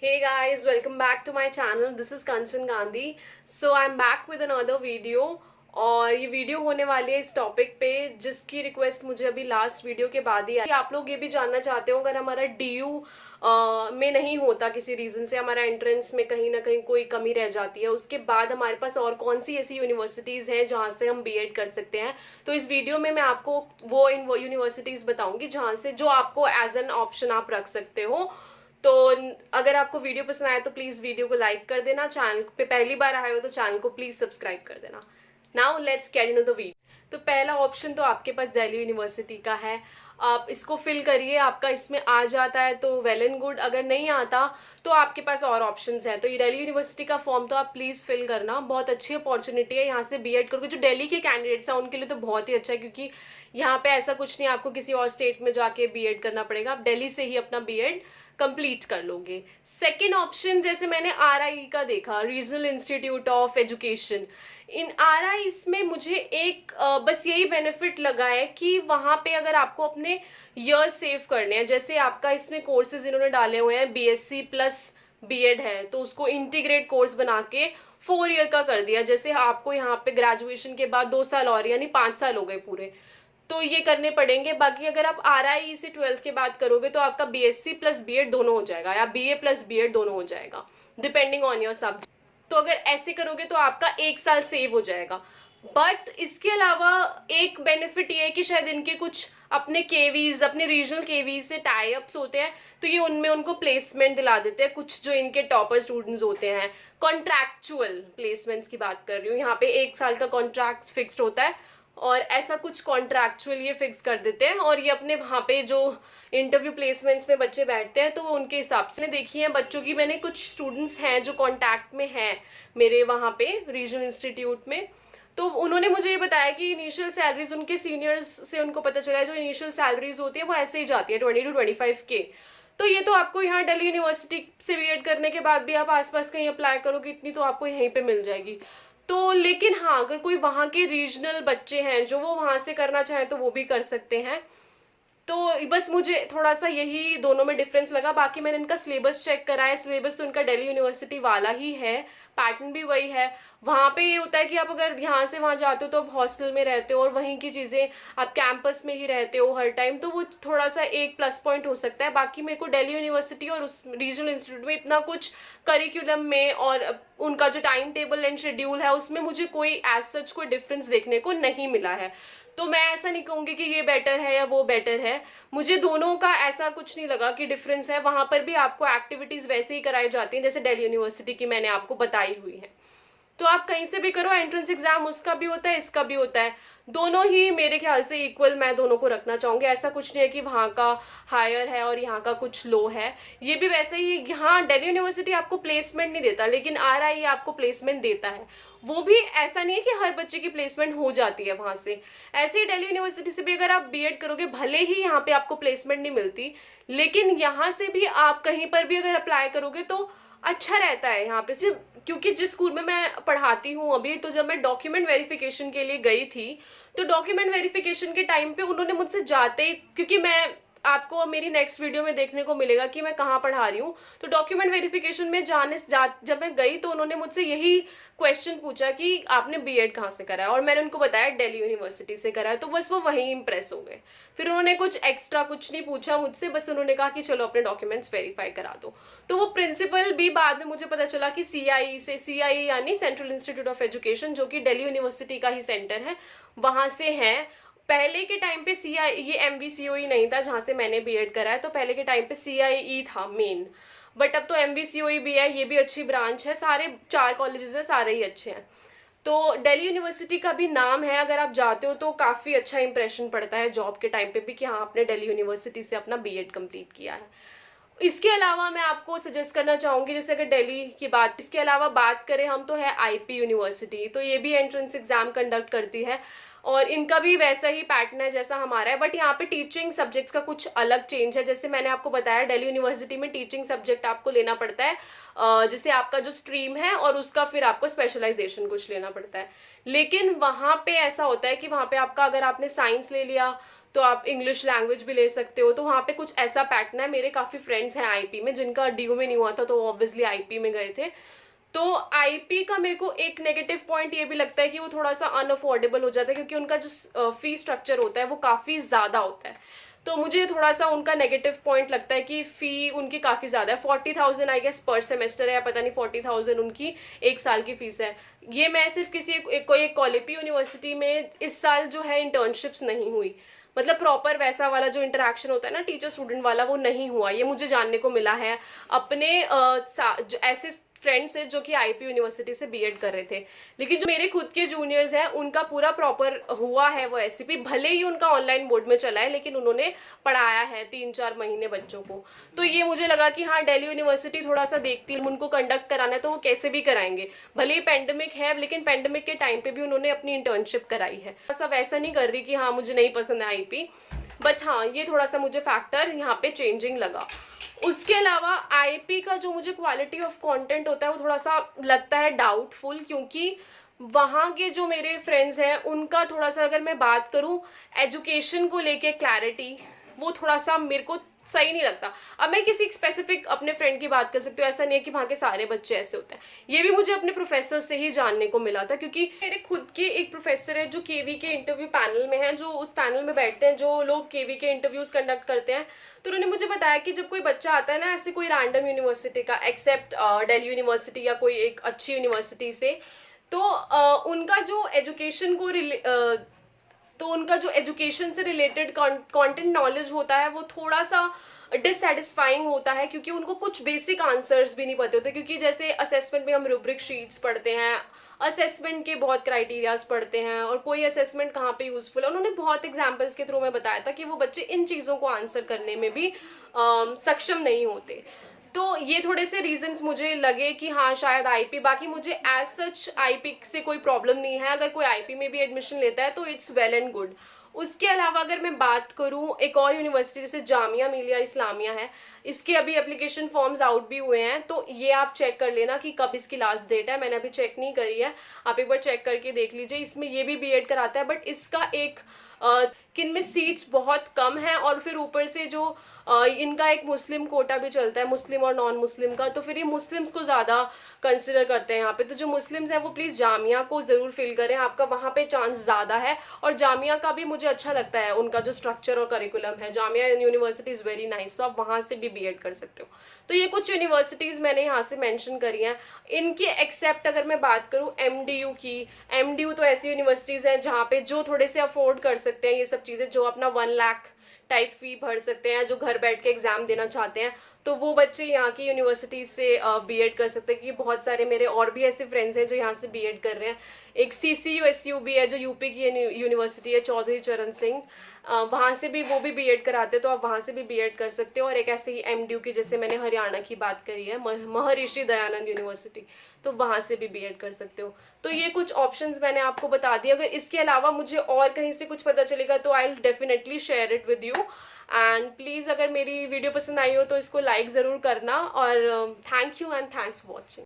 Hey guys, welcome back to my channel. This is Kanchan Gandhi. So I'm back with another video. और ये video होने वाली है इस टॉपिक पे जिसकी रिक्वेस्ट मुझे अभी लास्ट वीडियो के बाद ही आई। आप लोग ये भी जानना चाहते हो अगर हमारा DU में नहीं होता किसी रीज़न से, हमारा एंट्रेंस में कहीं ना कहीं कोई कमी रह जाती है, उसके बाद हमारे पास और कौन सी ऐसी यूनिवर्सिटीज़ हैं जहाँ से हम B.Ed कर सकते हैं। तो इस वीडियो में मैं आपको वो यूनिवर्सिटीज़ बताऊँगी जहाँ से जो आपको एज एन ऑप्शन आप रख सकते हो। तो अगर आपको वीडियो पसंद आए तो प्लीज़ वीडियो को लाइक कर देना, चैनल पे पहली बार आए हो तो चैनल को प्लीज़ सब्सक्राइब कर देना। Now let's get into the video. तो पहला ऑप्शन तो आपके पास दिल्ली यूनिवर्सिटी का है, आप इसको फिल करिए। आपका इसमें आ जाता है तो वेल एंड गुड, अगर नहीं आता तो आपके पास और ऑप्शंस हैं। तो ये दिल्ली यूनिवर्सिटी का फॉर्म तो आप प्लीज़ फिल करना, बहुत अच्छी अपॉर्चुनिटी है यहाँ से B.Ed करोगे। जो दिल्ली के कैंडिडेट्स हैं उनके लिए तो बहुत ही अच्छा है, क्योंकि यहाँ पे ऐसा कुछ नहीं आपको किसी और स्टेट में जाके B.Ed करना पड़ेगा, आप दिल्ली से ही अपना B.Ed कंप्लीट कर लोगे। सेकेंड ऑप्शन जैसे मैंने RI का देखा, regional institute of education, in RIs में मुझे एक बस यही बेनिफिट लगा है कि वहाँ पे अगर आपको अपने ईयर सेव करने हैं, जैसे आपका इसमें कोर्सेज इन्होंने डाले हुए हैं BSc प्लस B.Ed है, तो उसको इंटीग्रेट कोर्स बना के 4 ईयर का कर दिया। जैसे आपको यहाँ पे ग्रेजुएशन के बाद 2 साल और यानी 5 साल हो गए पूरे, तो ये करने पड़ेंगे। बाकी अगर आप RI से 12th के बाद करोगे तो आपका BSc प्लस B.Ed दोनों हो जाएगा, या BA प्लस B.Ed दोनों हो जाएगा, डिपेंडिंग ऑन योर सब्जेक्ट। तो अगर ऐसे करोगे तो आपका 1 साल सेव हो जाएगा। बट इसके अलावा एक बेनिफिट ये है कि शायद इनके कुछ अपने केवीज, अपने रीजनल केवीज से टाई अप्स होते हैं, तो ये उनमें उनको प्लेसमेंट दिला देते हैं। कुछ जो इनके टॉपर स्टूडेंट्स होते हैं, कॉन्ट्रैक्चुअल प्लेसमेंट्स की बात कर रही हूँ, यहाँ पे 1 साल का कॉन्ट्रैक्ट फिक्स्ड होता है और ऐसा कुछ कॉन्ट्रैक्चुअल ये फिक्स कर देते हैं। और ये अपने वहाँ पे जो इंटरव्यू प्लेसमेंट्स में बच्चे बैठते हैं तो वो उनके हिसाब से देखी है बच्चों की। मैंने कुछ स्टूडेंट्स हैं जो कॉन्टैक्ट में हैं मेरे वहाँ पे रीजनल इंस्टीट्यूट में, तो उन्होंने मुझे ये बताया कि इनिशियल सैलरीज उनके सीनियर्स से उनको पता चला है जो इनिशियल सैलरीज होती है वो ऐसे ही जाती है 20 to 25K। तो ये तो आपको यहाँ दिल्ली यूनिवर्सिटी से B.Ed करने के बाद भी आप आसपास कहीं अप्लाई करोगे इतनी तो आपको यहीं पे मिल जाएगी। तो लेकिन हाँ, अगर कोई वहाँ के रीजनल बच्चे हैं जो वो वहाँ से करना चाहें तो वो भी कर सकते हैं। तो बस मुझे थोड़ा सा यही दोनों में डिफरेंस लगा। बाकी मैंने इनका सिलेबस चेक करा है, सिलेबस तो इनका दिल्ली यूनिवर्सिटी वाला ही है, पैटर्न भी वही है। वहाँ पे ये होता है कि आप अगर यहाँ से वहाँ जाते हो तो आप हॉस्टल में रहते हो और वहीं की चीज़ें आप कैंपस में ही रहते हो हर टाइम, तो वो थोड़ा सा एक प्लस पॉइंट हो सकता है। बाकी मेरे को दिल्ली यूनिवर्सिटी और उस रीजनल इंस्टीट्यूट में इतना कुछ करिकुलम में और उनका जो टाइम टेबल एंड शेड्यूल है उसमें मुझे कोई एज सच कोई डिफरेंस देखने को नहीं मिला है। तो मैं ऐसा नहीं कहूँगी कि ये बेटर है या वो बेटर है, मुझे दोनों का ऐसा कुछ नहीं लगा कि डिफरेंस है। वहाँ पर भी आपको एक्टिविटीज़ वैसे ही कराई जाती हैं जैसे दिल्ली यूनिवर्सिटी की मैंने आपको बताई हुई है। तो आप कहीं से भी करो, एंट्रेंस एग्जाम उसका भी होता है, इसका भी होता है, दोनों ही मेरे ख्याल से इक्वल मैं दोनों को रखना चाहूँगी। ऐसा कुछ नहीं है कि वहाँ का हायर है और यहाँ का कुछ लो है। ये भी वैसे ही, यहाँ दिल्ली यूनिवर्सिटी आपको प्लेसमेंट नहीं देता लेकिन RI आपको प्लेसमेंट देता है। वो भी ऐसा नहीं है कि हर बच्चे की प्लेसमेंट हो जाती है वहाँ से। ऐसे ही दिल्ली यूनिवर्सिटी से भी अगर आप B.Ed करोगे, भले ही यहाँ पे आपको प्लेसमेंट नहीं मिलती, लेकिन यहाँ से भी आप कहीं पर भी अगर अप्लाई करोगे तो अच्छा रहता है यहाँ पे। सिर्फ क्योंकि जिस स्कूल में मैं पढ़ाती हूँ अभी, तो जब मैं डॉक्यूमेंट वेरिफिकेशन के लिए गई थी तो डॉक्यूमेंट वेरिफिकेशन के टाइम पे उन्होंने मुझसे जाते ही, क्योंकि मैं आपको मेरी नेक्स्ट वीडियो में देखने को मिलेगा कि मैं कहाँ पढ़ा रही हूँ, तो डॉक्यूमेंट वेरिफिकेशन में जब मैं गई तो उन्होंने मुझसे यही क्वेश्चन पूछा कि आपने B.Ed कहाँ से करा है, और मैंने उनको बताया दिल्ली यूनिवर्सिटी से करा है। तो बस वो वहीं इंप्रेस हो गए, फिर उन्होंने कुछ एक्स्ट्रा कुछ नहीं पूछा मुझसे, बस उन्होंने कहा कि चलो अपने डॉक्यूमेंट्स वेरीफाई करा दो। तो वो प्रिंसिपल भी बाद में मुझे पता चला कि CIE यानी सेंट्रल इंस्टीट्यूट ऑफ एजुकेशन, जो कि दिल्ली यूनिवर्सिटी का ही सेंटर है, वहाँ से है। पहले के टाइम पे ये MVCOE नहीं था जहाँ से मैंने B.Ed करा है, तो पहले के टाइम पे CIE था मेन, बट अब तो MVCOE भी है, ये भी अच्छी ब्रांच है। सारे 4 कॉलेजेस हैं, सारे ही अच्छे हैं। तो दिल्ली यूनिवर्सिटी का भी नाम है, अगर आप जाते हो तो काफ़ी अच्छा इंप्रेशन पड़ता है जॉब के टाइम पे भी कि हाँ आपने दिल्ली यूनिवर्सिटी से अपना B.Ed कंप्लीट किया है। इसके अलावा मैं आपको सजेस्ट करना चाहूँगी, जैसे अगर दिल्ली की बात, इसके अलावा बात करें हम, तो है IP यूनिवर्सिटी। तो ये भी एंट्रेंस एग्जाम कंडक्ट करती है और इनका भी वैसा ही पैटर्न है जैसा हमारा है, बट यहाँ पे टीचिंग सब्जेक्ट्स का कुछ अलग चेंज है। जैसे मैंने आपको बताया दिल्ली यूनिवर्सिटी में टीचिंग सब्जेक्ट आपको लेना पड़ता है, जैसे आपका जो स्ट्रीम है और उसका फिर आपको स्पेशलाइजेशन कुछ लेना पड़ता है। लेकिन वहाँ पे ऐसा होता है कि वहाँ पे आपका, अगर आपने साइंस ले लिया तो आप इंग्लिश लैंग्वेज भी ले सकते हो। तो वहाँ पे कुछ ऐसा पैटर्न है। मेरे काफ़ी फ्रेंड्स हैं आईपी में जिनका डीयू में नहीं हुआ था, तो ऑब्वियसली आईपी में गए थे। तो आईपी का मेरे को एक नेगेटिव पॉइंट ये भी लगता है कि वो थोड़ा सा अनअफोर्डेबल हो जाता है, क्योंकि उनका जो फी स्ट्रक्चर होता है वो काफ़ी ज़्यादा होता है। तो मुझे थोड़ा सा उनका नेगेटिव पॉइंट लगता है कि फ़ी उनकी काफ़ी ज़्यादा है। 40,000 आई गेस पर सेमेस्टर है, या पता नहीं 40,000 उनकी एक साल की फ़ीस है। ये मैं सिर्फ किसी कोई एक कॉलेपी यूनिवर्सिटी में इस साल जो है इंटर्नशिप्स नहीं हुई, मतलब प्रॉपर वैसा वाला जो इंटरेक्शन होता है ना टीचर स्टूडेंट वाला, वो नहीं हुआ। ये मुझे जानने को मिला है अपने ऐसे फ्रेंड्स हैं जो कि आईपी यूनिवर्सिटी से बीएड कर रहे थे। लेकिन जो मेरे खुद के जूनियर्स हैं उनका पूरा प्रॉपर हुआ है वो एससीपी, भले ही उनका ऑनलाइन मोड में चला है, लेकिन उन्होंने पढ़ाया है 3-4 महीने बच्चों को। तो ये मुझे लगा कि हाँ, दिल्ली यूनिवर्सिटी थोड़ा सा देखती है, उनको कंडक्ट कराना है तो वो कैसे भी कराएंगे। भले ही पेंडेमिक है, लेकिन पेंडेमिक के टाइम पे भी उन्होंने अपनी इंटर्नशिप कराई है। सब ऐसा नहीं कर रही कि हाँ मुझे नहीं पसंद है आईपी, बट हाँ ये थोड़ा सा मुझे फैक्टर यहाँ पे चेंजिंग लगा। उसके अलावा आईपी का जो मुझे क्वालिटी ऑफ कंटेंट होता है वो थोड़ा सा लगता है डाउटफुल, क्योंकि वहाँ के जो मेरे फ्रेंड्स हैं उनका थोड़ा सा, अगर मैं बात करूँ एजुकेशन को लेके क्लैरिटी, वो थोड़ा सा मेरे को सही नहीं लगता। अब मैं किसी स्पेसिफिक अपने फ्रेंड की बात कर सकती हूँ, ऐसा नहीं है कि वहाँ के सारे बच्चे ऐसे होते हैं। ये भी मुझे अपने प्रोफेसर से ही जानने को मिला था, क्योंकि मेरे खुद के एक प्रोफेसर है जो केवी के इंटरव्यू पैनल में है, जो उस पैनल में बैठते हैं जो लोग केवी के इंटरव्यूज कंडक्ट करते हैं। तो उन्होंने मुझे बताया कि जब कोई बच्चा आता है ना ऐसे कोई रैंडम यूनिवर्सिटी का, एक्सेप्ट दिल्ली यूनिवर्सिटी या कोई एक अच्छी यूनिवर्सिटी से, तो उनका जो एजुकेशन को तो उनका जो एजुकेशन से रिलेटेड कंटेंट नॉलेज होता है वो थोड़ा सा डिससेटिस्फाइंग होता है, क्योंकि उनको कुछ बेसिक आंसर्स भी नहीं पते होते। क्योंकि जैसे असेसमेंट में हम रूब्रिक शीट्स पढ़ते हैं, असेसमेंट के बहुत क्राइटेरियाज पढ़ते हैं, और कोई असेसमेंट कहाँ पे यूजफुल है, उन्होंने बहुत एग्जांपल्स के थ्रू में बताया था कि वो बच्चे इन चीज़ों को आंसर करने में भी सक्षम नहीं होते। तो ये थोड़े से रीजंस मुझे लगे कि हाँ शायद आईपी, बाकी मुझे एज सच आईपी से कोई प्रॉब्लम नहीं है। अगर कोई आईपी में भी एडमिशन लेता है तो इट्स वेल एंड गुड। उसके अलावा अगर मैं बात करूँ एक और यूनिवर्सिटी जैसे जामिया मिलिया इस्लामिया है, इसके अभी एप्लीकेशन फॉर्म्स आउट भी हुए हैं, तो ये आप चेक कर लेना कि कब इसकी लास्ट डेट है। मैंने अभी चेक नहीं करी है, आप एक बार चेक करके देख लीजिए। इसमें ये भी बीएड कराता है, बट इसका एक किनमें सीट्स बहुत कम है, और फिर ऊपर से जो इनका एक मुस्लिम कोटा भी चलता है, मुस्लिम और नॉन मुस्लिम का, तो फिर ये मुस्लिम्स को ज़्यादा कंसिडर करते हैं यहाँ पे। तो जो मुस्लिम्स हैं वो प्लीज़ जामिया को ज़रूर फिल करें, आपका वहाँ पे चांस ज़्यादा है। और जामिया का भी मुझे अच्छा लगता है, उनका जो स्ट्रक्चर और करिकुलम है, Jamia university is very nice, तो आप वहाँ से भी बीएड कर सकते हो। तो ये कुछ यूनिवर्सिटीज़ मैंने यहाँ से मैंशन करी हैं। इनकी एक्सेप्ट अगर मैं बात करूँ एमडीयू की, एमडीयू तो ऐसी यूनिवर्सिटीज़ हैं जहाँ पे जो थोड़े से अफोर्ड कर सकते हैं ये सब चीज़ें, जो अपना 1 लाख टाइप फी भर सकते हैं, जो घर बैठ के एग्जाम देना चाहते हैं, तो वो बच्चे यहाँ की यूनिवर्सिटी से बीएड कर सकते हैं। कि बहुत सारे मेरे और भी ऐसे फ्रेंड्स हैं जो यहाँ से बीएड कर रहे हैं। एक CCUSU भी है जो यूपी की यूनिवर्सिटी है, चौधरी चरण सिंह, वहाँ से भी वो भी बीएड कराते हैं, तो आप वहाँ से भी बीएड कर सकते हो। और एक ऐसे ही एमडीयू की, जैसे मैंने हरियाणा की बात करी है, महर्षि दयानंद यूनिवर्सिटी, तो वहाँ से भी बीएड कर सकते हो। तो ये कुछ ऑप्शंस मैंने आपको बता दिए। अगर इसके अलावा मुझे और कहीं से कुछ पता चलेगा तो I will definitely share it with you. And please अगर मेरी वीडियो पसंद आई हो तो इसको लाइक ज़रूर करना, और thank you and thanks for watching.